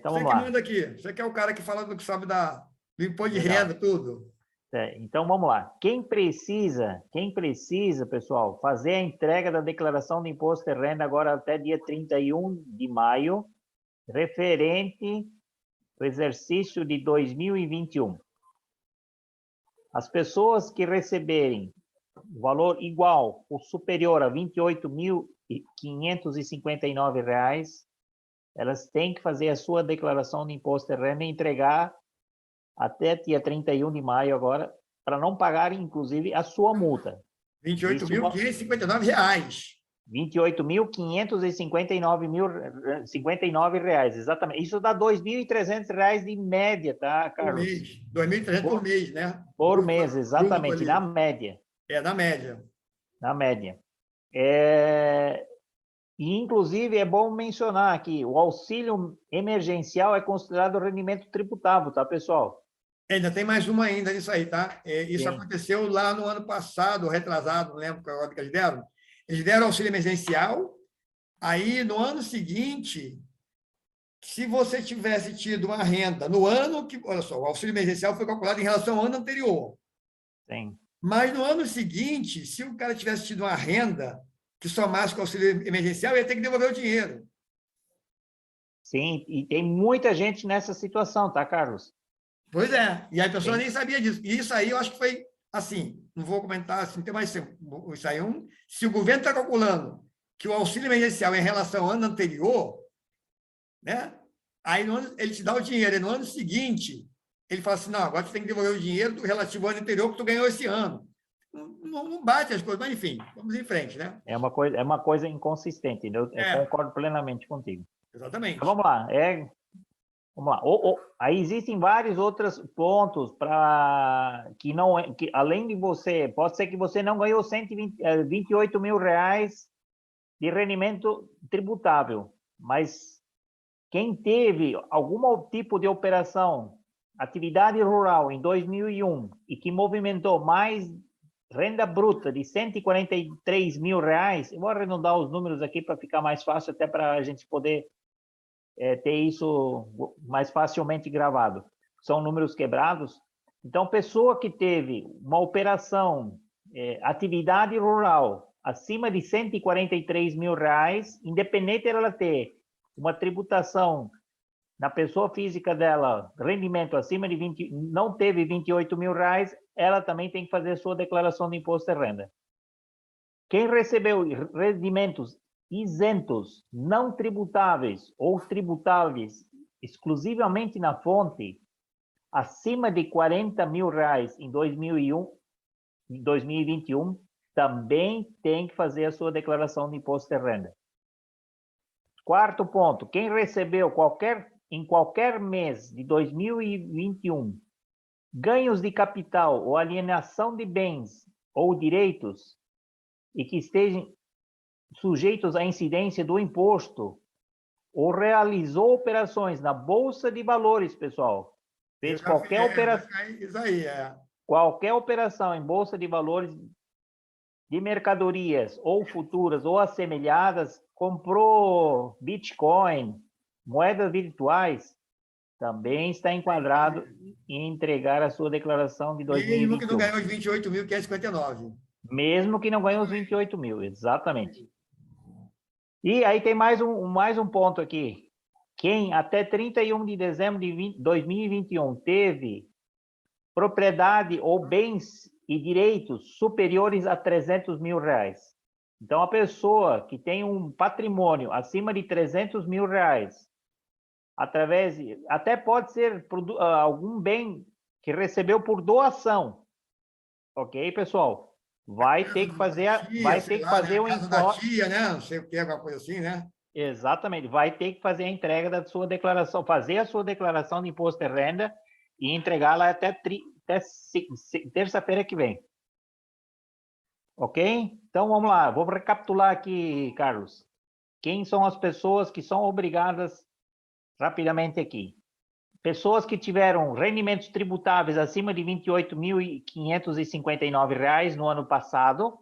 Então, Você vamos que lá. manda aqui. Você que é o cara que fala do que sabe do imposto de Legal. renda, tudo. Então, vamos lá. Quem precisa, pessoal, fazer a entrega da declaração do imposto de renda agora até dia 31 de maio, referente ao exercício de 2021. As pessoas que receberem o valor igual ou superior a R$ 28.559, elas têm que fazer a sua declaração de imposto de renda e entregar até dia 31 de maio agora, para não pagarem, inclusive, a sua multa. R$ 28.559. R$ 28.559,59, exatamente. Isso dá R$ 2.300 de média, tá, Por Carlos? mês. 2.300 por mês, né? Por mês, exatamente, Bruto na ali. média. Na média. Na média. E, inclusive, é bom mencionar que o auxílio emergencial é considerado rendimento tributável, tá, pessoal? Ainda tem mais uma ainda nisso aí, tá? Isso Sim. aconteceu lá no ano passado, retrasado, não lembro qual hora que eles deram. Eles deram auxílio emergencial, aí no ano seguinte, se você tivesse tido uma renda no ano que, olha só, o auxílio emergencial foi calculado em relação ao ano anterior. Sim. Mas no ano seguinte, se o cara tivesse tido uma renda que somasse com o auxílio emergencial, ia ter que devolver o dinheiro. Sim, e tem muita gente nessa situação, tá, Carlos? Pois é, e a pessoa Sim. nem sabia disso. E isso aí eu acho que foi assim, não vou comentar assim, tem mais isso aí se o governo está calculando que o auxílio emergencial é em relação ao ano anterior, né? Aí ele te dá o dinheiro, e no ano seguinte ele fala assim, não, agora você tem que devolver o dinheiro do relativo ao ano anterior que tu ganhou esse ano. Não bate as coisas, mas enfim, vamos em frente, né? É uma coisa inconsistente, eu concordo plenamente contigo. Então, Exatamente. vamos lá, vamos lá. Aí existem vários outros pontos para que não que além de você, pode ser que você não ganhou 28 mil reais de rendimento tributável, mas quem teve algum tipo de operação, atividade rural em 2001 e que movimentou mais renda bruta de 143 mil reais, eu vou arredondar os números aqui para ficar mais fácil, até para a gente poder ter isso mais facilmente gravado. São números quebrados. Então, pessoa que teve uma operação, atividade rural, acima de 143 mil reais, independente dela ter uma tributação na pessoa física dela, rendimento acima de 20, não teve 28 mil reais, ela também tem que fazer sua declaração de imposto de renda. Quem recebeu rendimentos isentos, não tributáveis ou tributáveis exclusivamente na fonte, acima de 40 mil reais em 2021, também tem que fazer a sua declaração de imposto de renda. Quarto ponto, quem recebeu em qualquer mês de 2021 ganhos de capital ou alienação de bens ou direitos e que estejam sujeitos à incidência do imposto ou realizou operações na Bolsa de Valores, pessoal, fez qualquer operação em Bolsa de Valores de mercadorias ou futuras ou assemelhadas, comprou Bitcoin, moedas virtuais, também está enquadrado em entregar a sua declaração de 2021. Mesmo que não ganhou os 28.559. Mesmo que não ganhou os 28 mil, exatamente. E aí tem mais um ponto aqui. Quem até 31 de dezembro de 2021 teve propriedade ou bens e direitos superiores a 300 mil reais. Então, a pessoa que tem um patrimônio acima de 300 mil reais, até pode ser algum bem que recebeu por doação, ok, pessoal? Vai ter que fazer o casa da tia, né? Não sei o que, alguma coisa assim, né? Exatamente, vai ter que fazer a entrega da sua declaração, fazer a sua declaração de imposto de renda e entregá-la até terça-feira que vem. Ok? Então vamos lá, vou recapitular aqui, Carlos. Quem são as pessoas que são obrigadas rapidamente aqui? Pessoas que tiveram rendimentos tributáveis acima de R$ 28.559 no ano passado,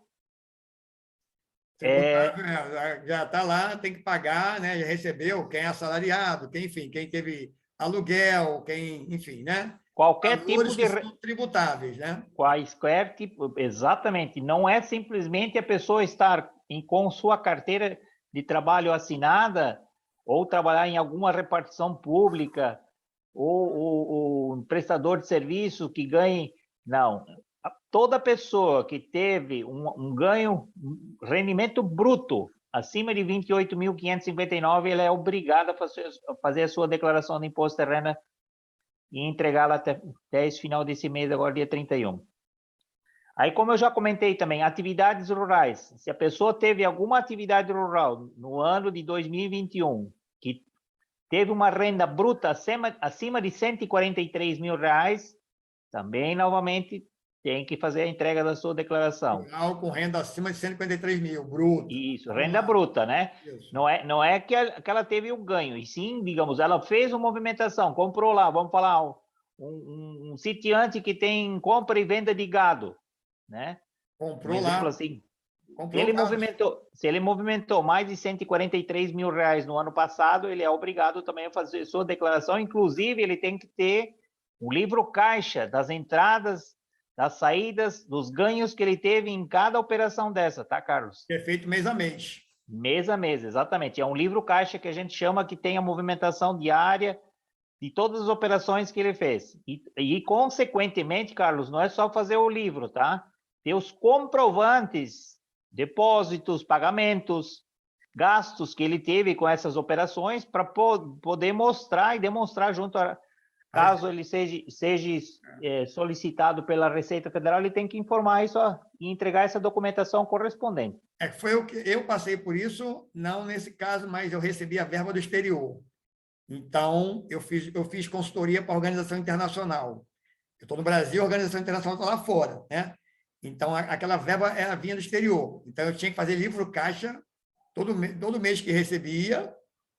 Tributável, já está lá, tem que pagar, né? Já recebeu, quem é assalariado, quem, enfim, quem teve aluguel, quem, enfim, né? Qualquer tipo Valores de que são tributáveis, né? quaisquer tipo, exatamente, não é simplesmente a pessoa estar com sua carteira de trabalho assinada ou trabalhar em alguma repartição pública ou um prestador de serviço que ganhe, não. Toda pessoa que teve um ganho, um rendimento bruto acima de 28.559, ela é obrigada a fazer a sua declaração de imposto de renda e entregá-la até esse final desse mês, agora dia 31. Aí, como eu já comentei também, atividades rurais. Se a pessoa teve alguma atividade rural no ano de 2021, que teve uma renda bruta acima de 143 mil reais, também, novamente, tem que fazer a entrega da sua declaração. Rural com renda acima de 153 mil, bruto. Isso, renda bruta, né? Isso. Não é que ela teve um ganho, e sim, digamos, ela fez uma movimentação, comprou lá, vamos falar, um sitiante que tem compra e venda de gado, né? Comprou Um exemplo lá. assim. Comprou Se ele movimentou mais de 143 mil reais no ano passado, ele é obrigado também a fazer sua declaração. Inclusive, ele tem que ter um livro caixa das entradas, das saídas, dos ganhos que ele teve em cada operação dessa, tá, Carlos? é feito mês a mês. Mês a mês, exatamente. É um livro caixa que a gente chama que tem a movimentação diária de todas as operações que ele fez. Consequentemente, Carlos, não é só fazer o livro, tá? Ter os comprovantes, depósitos, pagamentos, gastos que ele teve com essas operações para poder mostrar e demonstrar junto a... Caso ele seja solicitado pela Receita Federal, ele tem que informar isso e entregar essa documentação correspondente. Foi o que eu passei por isso, não nesse caso, mas eu recebi a verba do exterior. Então, eu fiz consultoria para a organização internacional. Eu estou no Brasil, a organização internacional está lá fora, né? Então, aquela verba vinha do exterior. Então, eu tinha que fazer livro caixa todo mês que recebia,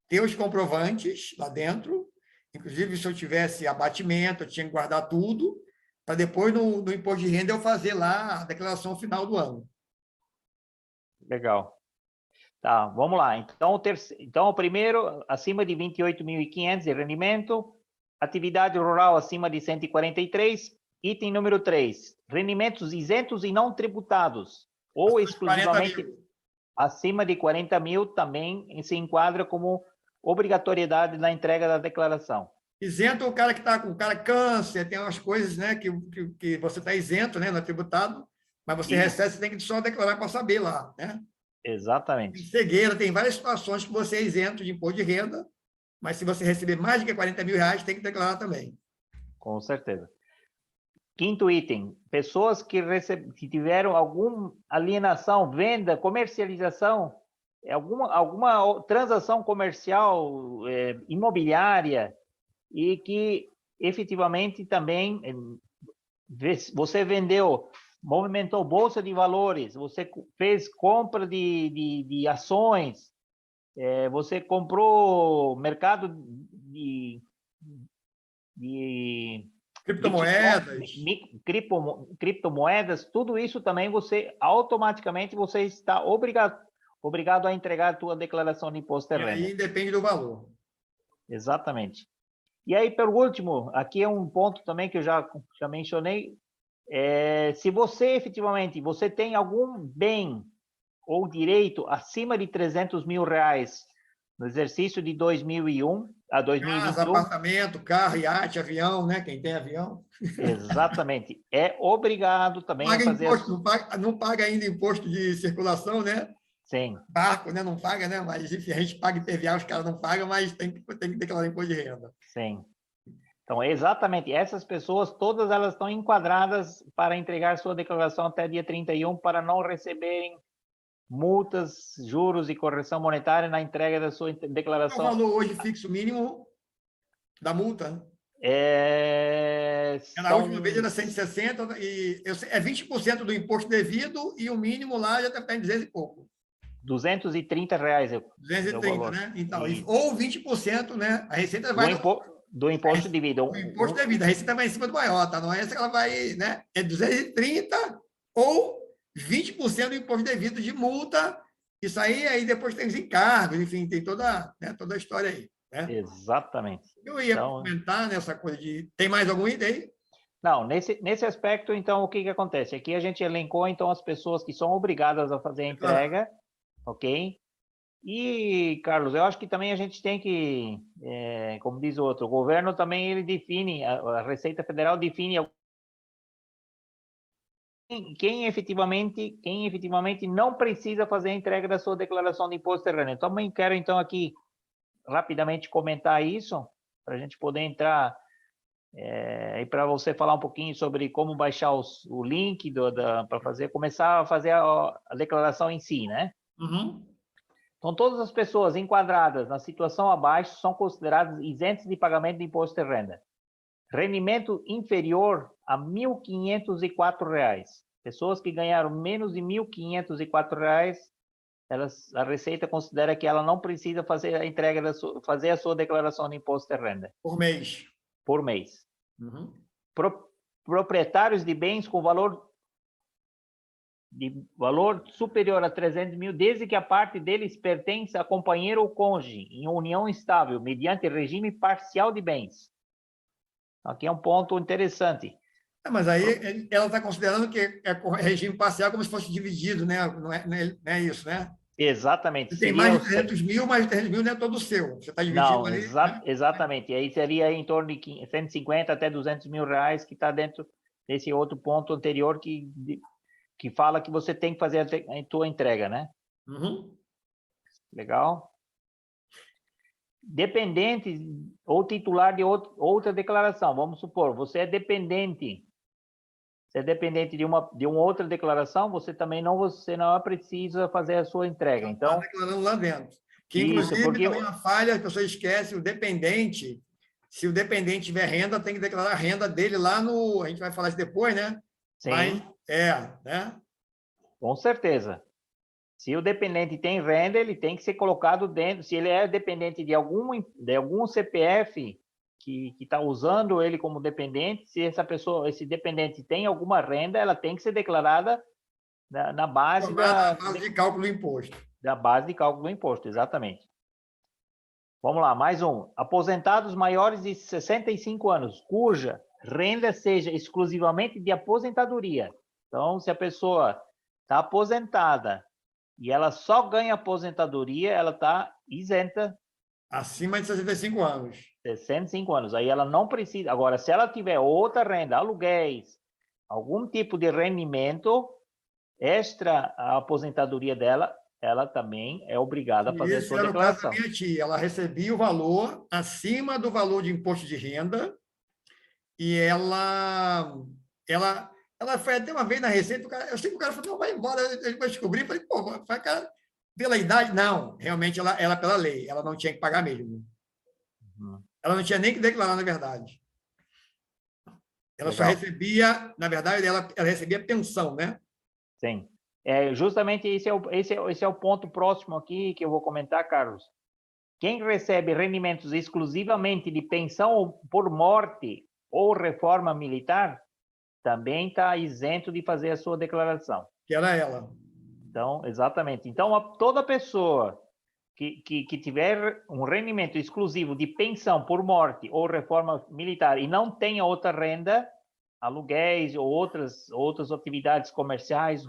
ter os comprovantes lá dentro. Inclusive, se eu tivesse abatimento, eu tinha que guardar tudo, para depois, no imposto de renda, eu fazer lá a declaração final do ano. Legal. Tá, vamos lá. Então, o primeiro, acima de 28.500 de rendimento, atividade rural acima de 143, item número 3, rendimentos isentos e não tributados, ou exclusivamente acima de 40 mil, também se enquadra como obrigatoriedade na entrega da declaração. Isento é o cara que está com câncer, tem umas coisas, né, que você está isento, né, não é tributado, mas você recebe, você tem que só declarar para saber lá, né? Exatamente. Cegueira, tem várias situações que você é isento de imposto de renda, mas se você receber mais de 40 mil reais, tem que declarar também. Com certeza. Quinto item, pessoas que tiveram alguma alienação, venda, comercialização, alguma transação comercial imobiliária e que efetivamente também você vendeu, movimentou bolsa de valores, você fez compra de ações, você comprou mercado de criptomoedas, tudo isso também automaticamente você está obrigado a entregar a tua declaração de imposto de renda. E aí depende do valor. Exatamente. E aí, por último, aqui é um ponto também que eu já mencionei, se você efetivamente tem algum bem ou direito acima de 300 mil reais no exercício de 2001 a 2021... Casa, apartamento, carro, iate, avião, né? Quem tem avião. Exatamente. É obrigado também a fazer... Imposto, não paga ainda imposto de circulação, né? Sim. Barco, né? Não paga, né? Mas, enfim, a gente paga IPVA, os caras não pagam, mas tem que declarar imposto de renda. Sim. Então, exatamente, essas pessoas, todas elas estão enquadradas para entregar sua declaração até dia 31 para não receberem multas, juros e correção monetária na entrega da sua declaração. Qual o valor hoje fixo mínimo da multa? Na última vez era 160 e é 20% do imposto devido e o mínimo lá já está em 200 e pouco. R$230. 230, né? Então, ou 20%, né? A Receita vai... Do imposto devido. Do imposto devido. A Receita vai em cima do maior, tá? Não é essa que ela vai, né? É 230 ou 20% do imposto devido de multa Isso aí depois tem os encargos, enfim, tem toda, né, toda a história aí. Né? Exatamente. Eu ia Então, comentar nessa coisa de... Tem mais algum item aí? não, nesse aspecto, então, o que que acontece? Aqui a gente elencou, então, as pessoas que são obrigadas a fazer a Claro. entrega, ok? E, Carlos, eu acho que também a gente tem que, como diz o outro, o governo também ele define, a Receita Federal define quem efetivamente não precisa fazer a entrega da sua declaração de imposto de renda. Então, também quero, então, aqui rapidamente comentar isso, para a gente poder entrar e para você falar um pouquinho sobre como baixar o link para começar a fazer a declaração em si, né? Uhum. Então, todas as pessoas enquadradas na situação abaixo são consideradas isentas de pagamento de imposto de renda. Rendimento inferior a R$ 1.504. Pessoas que ganharam menos de R$ 1.504, a Receita considera que ela não precisa fazer a entrega fazer a sua declaração de imposto de renda Por mês. por mês. Uhum. Proprietários de bens com valor superior a 300 mil, desde que a parte deles pertença a companheiro ou cônjuge em união estável, mediante regime parcial de bens. Aqui é um ponto interessante. Mas aí ela está considerando que é regime parcial como se fosse dividido, né? Não é isso, né? Exatamente. Você tem mais de 300 mil, mas 300 mil não é todo seu. Você está dividindo Não, ali. Né? exatamente. E aí seria em torno de 150 até 200 mil reais, que está dentro desse outro ponto anterior que fala que você tem que fazer a tua entrega, né? Uhum. Legal? Dependente ou titular de outra declaração. Vamos supor, você é dependente de uma outra declaração, você não precisa fazer a sua entrega. Já está Então, declarando lá dentro. Que, isso, inclusive, porque também é uma falha, a pessoa esquece, se o dependente tiver renda, tem que declarar a renda dele lá no... A gente vai falar isso depois, né? Mas, sim, né? com certeza. Se o dependente tem renda, ele tem que ser colocado dentro. Se ele é dependente de algum CPF que está usando ele como dependente, se esse dependente tem alguma renda, ela tem que ser declarada na base Formada a base de cálculo do imposto. da base de cálculo do imposto, exatamente. Vamos lá, mais um. Aposentados maiores de 65 anos, cuja renda seja exclusivamente de aposentadoria. Então, se a pessoa está aposentada e ela só ganha aposentadoria, ela está isenta. Acima de 65 anos. 65 anos. Aí ela não precisa. Agora, se ela tiver outra renda, aluguéis, algum tipo de rendimento extra à aposentadoria dela, ela também é obrigada a fazer a Esse sua era o caso da declaração. minha tia. Ela recebia o valor acima do valor de imposto de renda e ela foi até uma vez na Receita, eu sei que o cara falou, não, vai embora, ele vai descobrir. Eu falei, pô, vai, cara, pela idade? Não, realmente ela pela lei, ela não tinha que pagar mesmo. Uhum. Ela não tinha nem que declarar, na verdade. Ela só Legal. recebia, na verdade, ela recebia pensão, né? Sim. Justamente esse é o ponto próximo aqui que eu vou comentar, Carlos. Quem recebe rendimentos exclusivamente de pensão por morte ou reforma militar também está isento de fazer a sua declaração. Que era ela. Então, exatamente. Então, toda pessoa que tiver um rendimento exclusivo de pensão por morte ou reforma militar e não tenha outra renda, aluguéis ou outras atividades comerciais,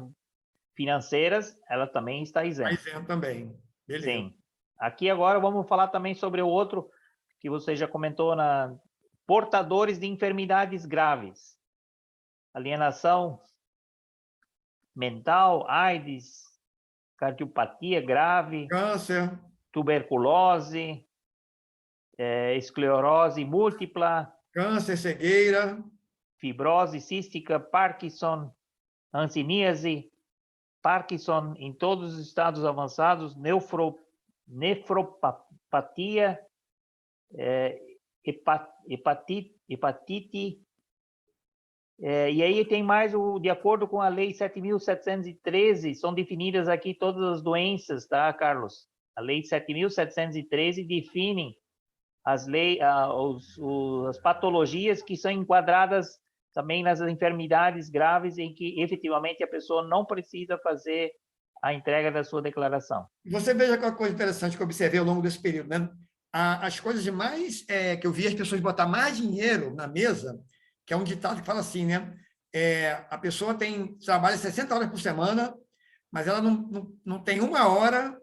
financeiras, ela também está isenta. Isento também. Beleza. Sim. Aqui agora vamos falar também sobre o outro que você já comentou portadores de enfermidades graves. Alienação mental, AIDS, cardiopatia grave, Câncer. tuberculose, esclerose múltipla, Câncer, cegueira. fibrose cística, Parkinson, hanseníase, Parkinson em todos os estados avançados, nefropatia, hepatite. E aí tem mais, de acordo com a Lei 7.713, são definidas aqui todas as doenças, tá, Carlos? A Lei 7.713 define as patologias que são enquadradas também nas enfermidades graves em que efetivamente a pessoa não precisa fazer a entrega da sua declaração. Você veja qual coisa interessante que eu observei ao longo desse período, né? As coisas mais que eu vi as pessoas botar mais dinheiro na mesa, que é um ditado que fala assim, né? A pessoa trabalha 60 horas por semana, mas ela não tem uma hora,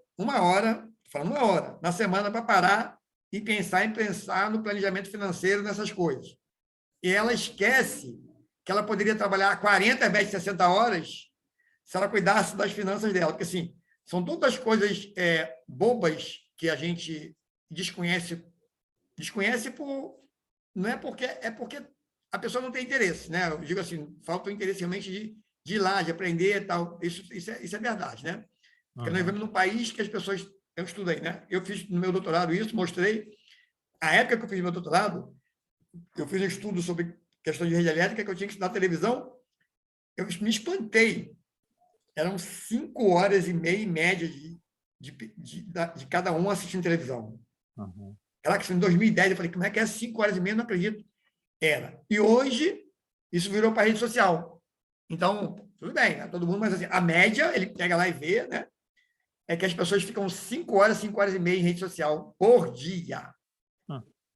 falando uma hora, na semana para parar e pensar no planejamento financeiro, nessas coisas. E ela esquece que ela poderia trabalhar 40 ao invés de 60 horas se ela cuidasse das finanças dela. Porque, assim, são todas coisas bobas que a gente desconhece não é porque a pessoa não tem interesse, né? Eu digo assim, falta o interesse realmente de ir lá, de aprender e tal. Isso é verdade, né? Porque nós vivemos num país que as pessoas... Eu estudei, né? Eu fiz no meu doutorado isso, mostrei. A época que eu fiz meu doutorado, eu fiz um estudo sobre questão de rede elétrica, que eu tinha que estudar televisão, eu me espantei. Eram 5 horas e meia, em média, de cada um assistindo televisão. Caraca, em 2010, eu falei, como é que é 5 horas e meia? Não acredito. Era. E hoje, isso virou para a rede social. Então, tudo bem, né? Todo mundo, mas assim, a média, ele pega lá e vê, né? É que as pessoas ficam 5 horas e meia em rede social por dia.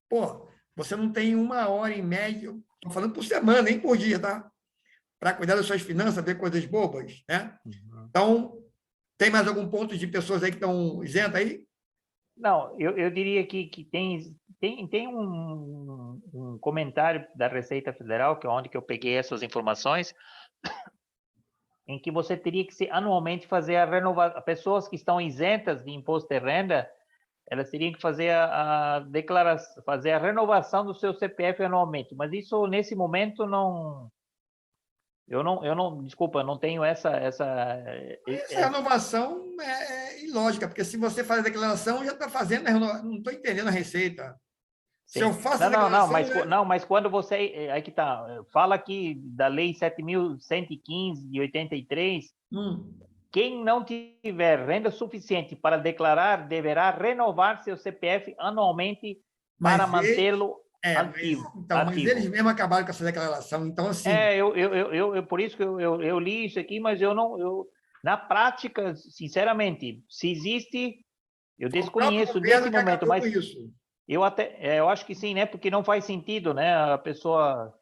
Pô, você não tem 1 hora em média, estou falando por semana, nem por dia, tá? Para cuidar das suas finanças, ver coisas bobas, né? Então, tem mais algum ponto de pessoas aí que estão isentas aí? Não, eu diria que tem um comentário da Receita Federal, que é onde que eu peguei essas informações, em que você teria que anualmente fazer a renovação. Pessoas que estão isentas de imposto de renda, elas teriam que fazer a declaração, fazer a renovação do seu CPF anualmente. Mas isso, nesse momento, não... Desculpa, eu não tenho essa renovação é ilógica, porque se você faz a declaração, já está fazendo, não estou entendendo a Receita. Sim. Se eu faço a declaração... Não, mas quando você... Aí que tá. Fala aqui da Lei 7.115, de 83, quem não tiver renda suficiente para declarar deverá renovar seu CPF anualmente para mantê-lo ativo. Mas eles mesmos acabaram com essa declaração, então assim... Por isso que eu li isso aqui, mas na prática, sinceramente, se existe, eu desconheço nesse momento, mas eu acho que sim, né? Porque não faz sentido, né? A pessoa...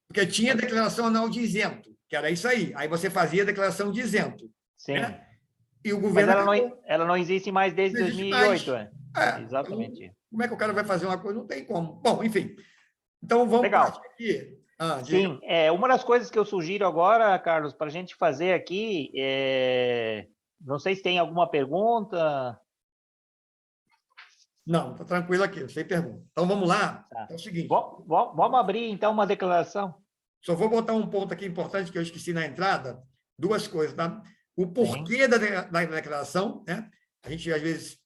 Porque tinha declaração anual de isento, que era isso aí. Aí você fazia a declaração de isento. Sim. Né? E o governo... Mas ela não existe mais desde 2008. Exatamente. Então, como é que o cara vai fazer uma coisa? Não tem como. Bom, enfim. Então, vamos partir aqui. Sim, uma das coisas que eu sugiro agora, Carlos, para a gente fazer aqui, não sei se tem alguma pergunta... Não, está tranquilo aqui, sem pergunta. Então, vamos lá. Tá. É o seguinte. Vamos abrir, então, uma declaração. Só vou botar um ponto aqui importante que eu esqueci na entrada. 2 coisas, tá? O porquê da declaração, né? A gente, às vezes,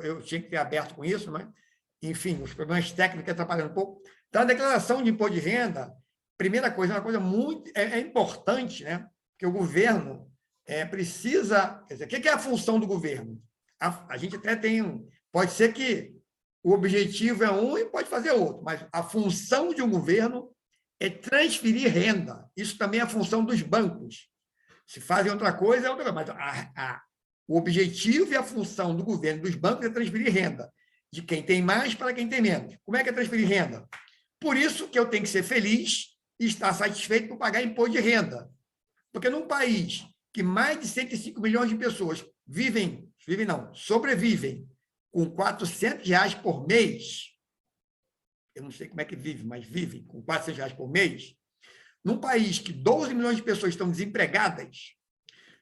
eu tinha que ter aberto com isso, mas, enfim, os problemas técnicos atrapalhando um pouco. Então, a declaração de imposto de renda, primeira coisa, é uma coisa muito importante, né? Que o governo precisa... Quer dizer, o que é a função do governo? A gente até tem... Pode ser que o objetivo é um e pode fazer outro, mas a função de um governo é transferir renda. Isso também é a função dos bancos. Se fazem outra coisa, é outra coisa. Mas o objetivo e a função do governo, dos bancos, é transferir renda de quem tem mais para quem tem menos. Como é que é transferir renda? Por isso que eu tenho que ser feliz e estar satisfeito por pagar imposto de renda. Porque num país que mais de 105 milhões de pessoas sobrevivem com R$400 por mês, eu não sei como é que vive, mas vivem com R$400 por mês, num país que 12 milhões de pessoas estão desempregadas,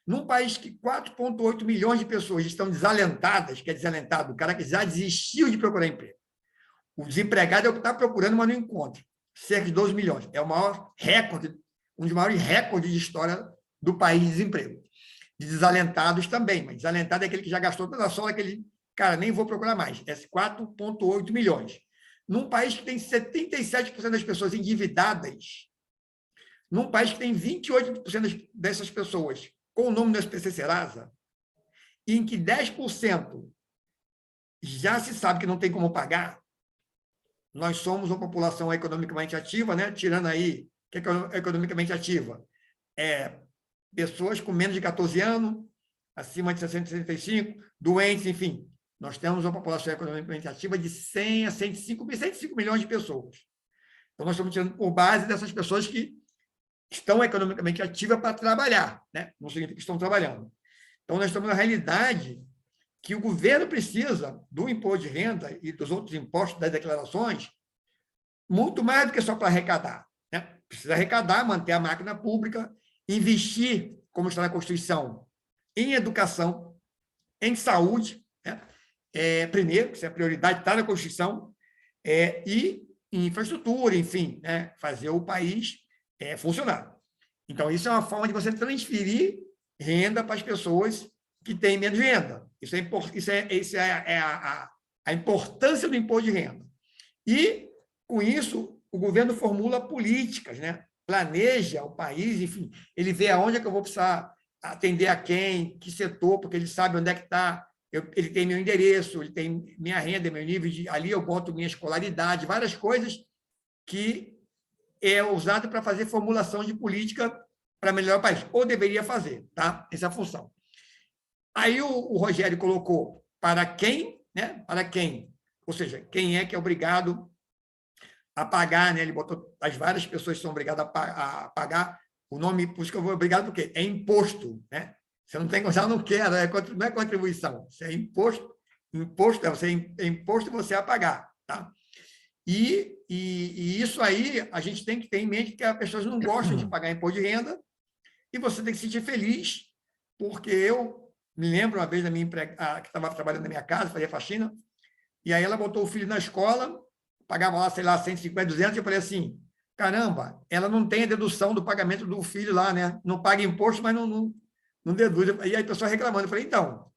num país que 4,8 milhões de pessoas estão desalentadas, que é desalentado, o cara que já desistiu de procurar emprego. O desempregado é o que está procurando, mas não encontra. Cerca de 12 milhões. É o maior recorde, um dos maiores recordes de história do país de desemprego. De desalentados também, mas desalentado é aquele que já gastou toda a sola, aquele... Cara, nem vou procurar mais. É 4,8 milhões. Num país que tem 77% das pessoas endividadas, num país que tem 28% dessas pessoas com o nome do SPC Serasa, em que 10% já se sabe que não tem como pagar, nós somos uma população economicamente ativa, né? Tirando aí, o que é economicamente ativa? Pessoas com menos de 14 anos, acima de 60 e 65, doentes, enfim. Nós temos uma população economicamente ativa de 100 a 105 milhões de pessoas. Então, nós estamos tirando por base dessas pessoas que estão economicamente ativas para trabalhar, né? Não significa que estão trabalhando. Então, nós estamos na realidade que o governo precisa do imposto de renda e dos outros impostos das declarações muito mais do que só para arrecadar, né? Precisa arrecadar, manter a máquina pública, investir, como está na Constituição, em educação, em saúde, né? Primeiro, que isso é a prioridade, está na Constituição, e em infraestrutura, enfim, né? Fazer o país funcionar. Então, isso é uma forma de você transferir renda para as pessoas que têm menos renda. Isso é a importância do imposto de renda. E, com isso, o governo formula políticas, né? Planeja o país, enfim, ele vê aonde é que eu vou precisar atender a quem, que setor, porque ele sabe onde é que está, ele tem meu endereço, ele tem minha renda, meu nível de... Ali eu boto minha escolaridade, várias coisas que é usado para fazer formulação de política para melhorar o país, ou deveria fazer, tá? Essa é a função. Aí o Rogério colocou para quem, né? Para quem, ou seja, quem é que é obrigado a pagar, né? Ele botou as várias pessoas que são obrigadas a pagar, o nome, por isso que eu vou obrigado, porque é imposto, né? Você não tem que usar, não quer, não é contribuição, isso é imposto, é imposto você a pagar, tá? E isso aí, a gente tem que ter em mente que as pessoas não gostam de pagar imposto de renda e você tem que se sentir feliz, porque eu me lembro uma vez da minha empregada, que estava trabalhando na minha casa, fazia faxina, e aí ela botou o filho na escola, pagava lá, sei lá, 150, 200, e eu falei assim, caramba, ela não tem a dedução do pagamento do filho lá, né? Não paga imposto, mas não deduz. E aí a pessoa reclamando, eu falei, então,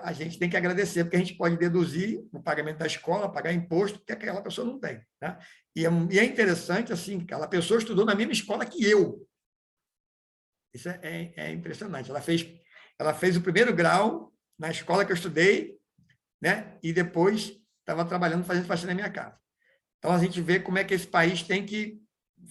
a gente tem que agradecer, porque a gente pode deduzir o pagamento da escola, pagar imposto, que aquela pessoa não tem, né? E é interessante, assim, que aquela pessoa estudou na mesma escola que eu. Isso é impressionante. Ela fez o primeiro grau na escola que eu estudei, né? E depois estava trabalhando, fazendo faxina na minha casa. Então, a gente vê como é que esse país tem que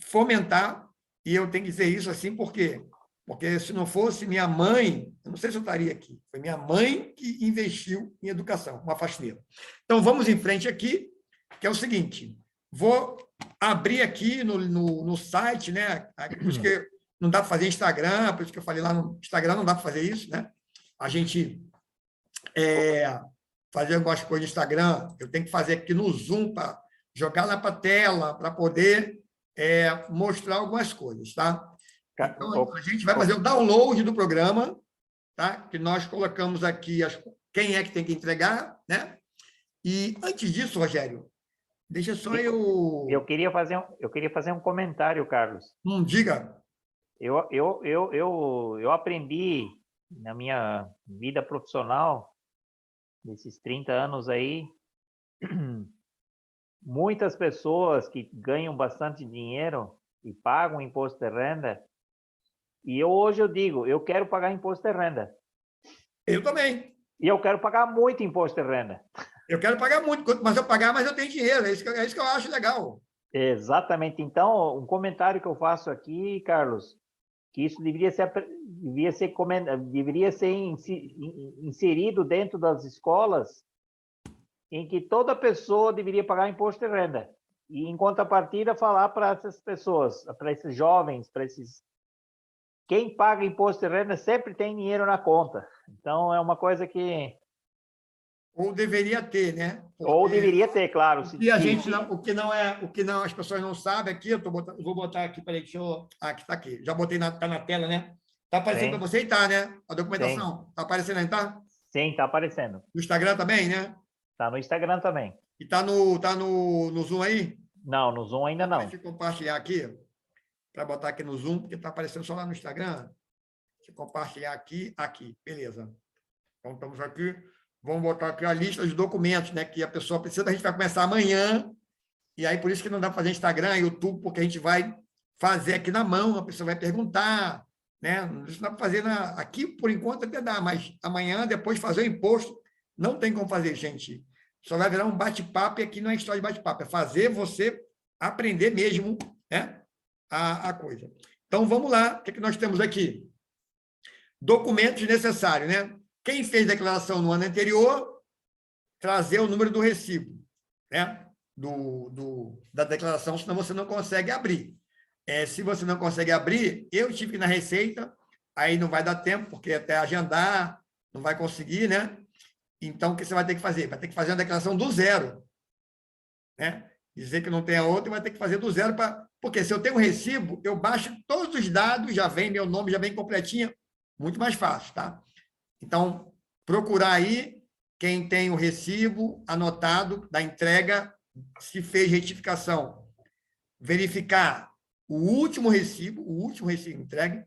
fomentar, e eu tenho que dizer isso assim, por quê? Porque se não fosse minha mãe, eu não sei se eu estaria aqui, foi minha mãe que investiu em educação, uma faxineira. Então, vamos em frente aqui, que é o seguinte, vou abrir aqui no site, né? Por isso que não dá para fazer Instagram, por isso que eu falei lá no Instagram, não dá para fazer isso, né? A gente fazer algumas coisas no Instagram, eu tenho que fazer aqui no Zoom para jogar lá para a tela, para poder mostrar algumas coisas, tá? Então, a gente vai fazer o download do programa, tá? Que nós colocamos aqui quem é que tem que entregar, né? E antes disso, Rogério, deixa só eu queria fazer um comentário, Carlos. Diga. Eu aprendi na minha vida profissional, nesses 30 anos aí, muitas pessoas que ganham bastante dinheiro e pagam imposto de renda, e hoje eu digo, eu quero pagar imposto de renda. Eu também. E eu quero pagar muito imposto de renda. Eu quero pagar muito, quanto mais eu pagar, mais eu tenho dinheiro, é isso que eu acho legal. Exatamente. Então, um comentário que eu faço aqui, Carlos, que isso deveria ser inserido dentro das escolas, em que toda pessoa deveria pagar imposto de renda. E, em contrapartida, falar para essas pessoas, para esses jovens, quem paga imposto de renda sempre tem dinheiro na conta. Então, é uma coisa que... Ou deveria ter, né? Ou deveria ter, claro. E a gente o que não as pessoas não sabem aqui, vou botar aqui, peraí, aqui está aqui. Já botei tá na tela, né? Está aparecendo para você e tá, né? A documentação. Está aparecendo aí, tá? Sim, está aparecendo. No Instagram também, né? Está no Instagram também. E está no Zoom aí? Não, no Zoom ainda não. Deixa eu compartilhar aqui, para botar aqui no Zoom, porque está aparecendo só lá no Instagram. Deixa eu compartilhar aqui. Beleza. Então, estamos aqui. Vamos botar aqui a lista de documentos, né, que a pessoa precisa. A gente vai começar amanhã, e aí por isso que não dá para fazer Instagram, YouTube, porque a gente vai fazer aqui na mão, a pessoa vai perguntar, né? Isso dá para fazer aqui, por enquanto até dá, mas amanhã, depois fazer o imposto, não tem como fazer, gente. Só vai virar um bate-papo, e aqui não é história de bate-papo, é fazer você aprender mesmo, né, a coisa. Então, vamos lá, o que nós temos aqui? Documentos necessários, né? Quem fez declaração no ano anterior, trazer o número do recibo, né? Da declaração, senão você não consegue abrir. Se você não consegue abrir, eu tive que ir na Receita, aí não vai dar tempo, porque até agendar, não vai conseguir, né? Então, o que você vai ter que fazer? Vai ter que fazer uma declaração do zero, né? Dizer que não tem a outra, vai ter que fazer do zero, porque se eu tenho um recibo, eu baixo todos os dados, já vem meu nome, já vem completinho, muito mais fácil, tá? Então, procurar aí quem tem o recibo anotado da entrega, se fez retificação, verificar o último recibo entregue,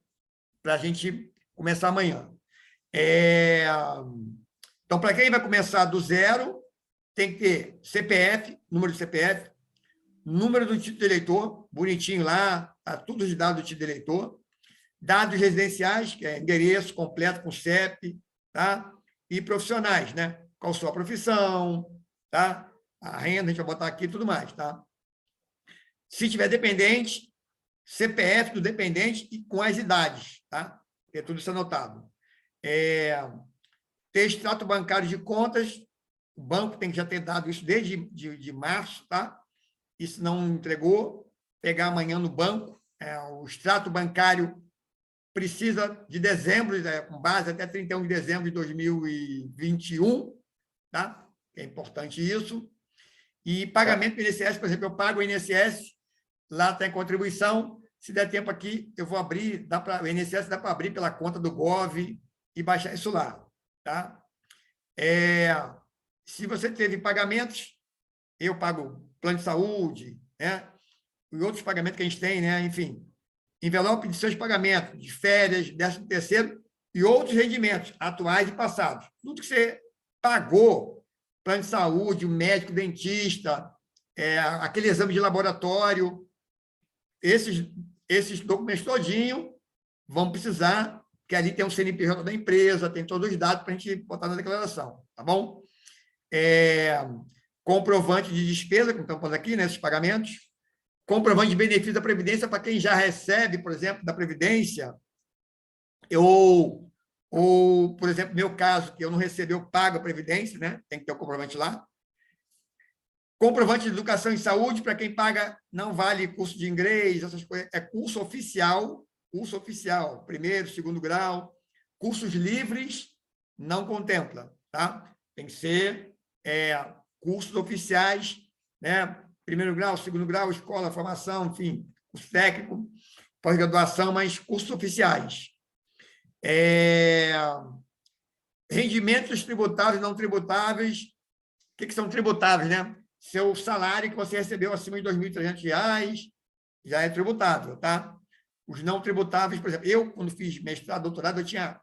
para a gente começar amanhã. Então, para quem vai começar do zero, tem que ter CPF, número de CPF, número do título de eleitor, bonitinho lá, tá tudo os dados do título de eleitor, dados residenciais, que é endereço completo com CEP, tá? E profissionais, né? Qual a sua profissão, tá? A renda, a gente vai botar aqui e tudo mais, tá? Se tiver dependente, CPF do dependente e com as idades, tá? É tudo isso anotado. Ter extrato bancário de contas, o banco tem que já ter dado isso desde de março, tá? E se não entregou, pegar amanhã no banco. O extrato bancário precisa de dezembro, com base até 31 de dezembro de 2021, tá? É importante isso. E pagamento do INSS, por exemplo, eu pago o INSS, lá tem contribuição, se der tempo aqui, eu vou abrir, o INSS dá para abrir pela conta do Gov e baixar isso lá, tá? Se você teve pagamentos, eu pago plano de saúde, né? E outros pagamentos que a gente tem, né? Enfim, envelope de seus pagamentos, de férias, 13º e outros rendimentos, atuais e passados. Tudo que você pagou, plano de saúde, o médico, dentista, aquele exame de laboratório, esses documentos todinho vão precisar, que ali tem o CNPJ da empresa, tem todos os dados para a gente botar na declaração, tá bom? Comprovante de despesa, que estamos aqui, né, esses pagamentos, comprovante de benefício da Previdência para quem já recebe, por exemplo, da Previdência, ou, por exemplo, meu caso, que eu não recebi, eu pago a Previdência, né? Tem que ter o comprovante lá. Comprovante de educação e saúde, para quem paga, não vale curso de inglês, essas coisas, é curso oficial, primeiro, segundo grau, cursos livres, não contempla, tá? Tem que ser cursos oficiais, né? Primeiro grau, segundo grau, escola, formação, enfim, curso técnico, pós-graduação, mas cursos oficiais. Rendimentos tributáveis e não tributáveis. O que são tributáveis, né? Seu salário que você recebeu acima de R$ 2.300 já é tributável, tá? Os não tributáveis, por exemplo, eu, quando fiz mestrado, doutorado, eu tinha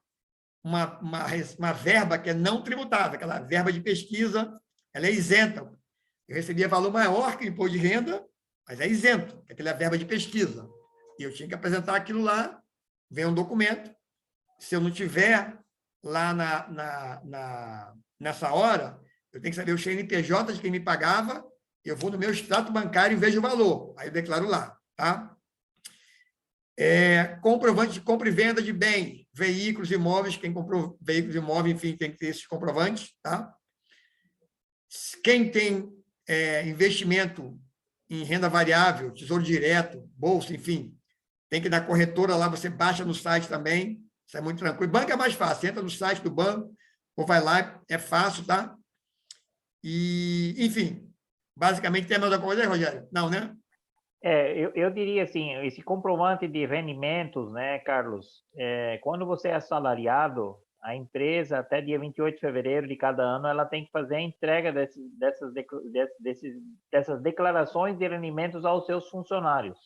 uma verba que é não tributável, aquela verba de pesquisa, ela é isenta. Eu recebia valor maior que o imposto de renda, mas é isento, que é aquela verba de pesquisa. E eu tinha que apresentar aquilo lá, vem um documento. Se eu não tiver lá nessa hora, eu tenho que saber o CNPJ de quem me pagava, eu vou no meu extrato bancário e vejo o valor. Aí eu declaro lá, tá? Comprovante de compra e venda de bens, veículos, imóveis, quem comprou veículos, imóveis, enfim, tem que ter esses comprovantes, tá? Quem tem investimento em renda variável, tesouro direto, bolsa, enfim, tem que ir na corretora lá, você baixa no site também, isso é muito tranquilo. Banco é mais fácil, entra no site do banco, ou vai lá, é fácil, tá? E, enfim, basicamente, tem mais alguma coisa aí, Rogério? Não, né? Eu diria assim, esse comprovante de rendimentos, né, Carlos, quando você é assalariado, a empresa, até dia 28 de fevereiro de cada ano, ela tem que fazer a entrega dessas declarações de rendimentos aos seus funcionários.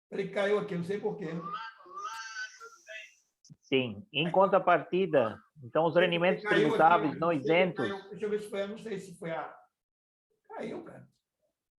Ele caiu aqui, não sei porquê. Sim, em contrapartida, então os rendimentos tributáveis não isentos... Deixa eu ver se foi, eu não sei se foi a... Caiu, cara.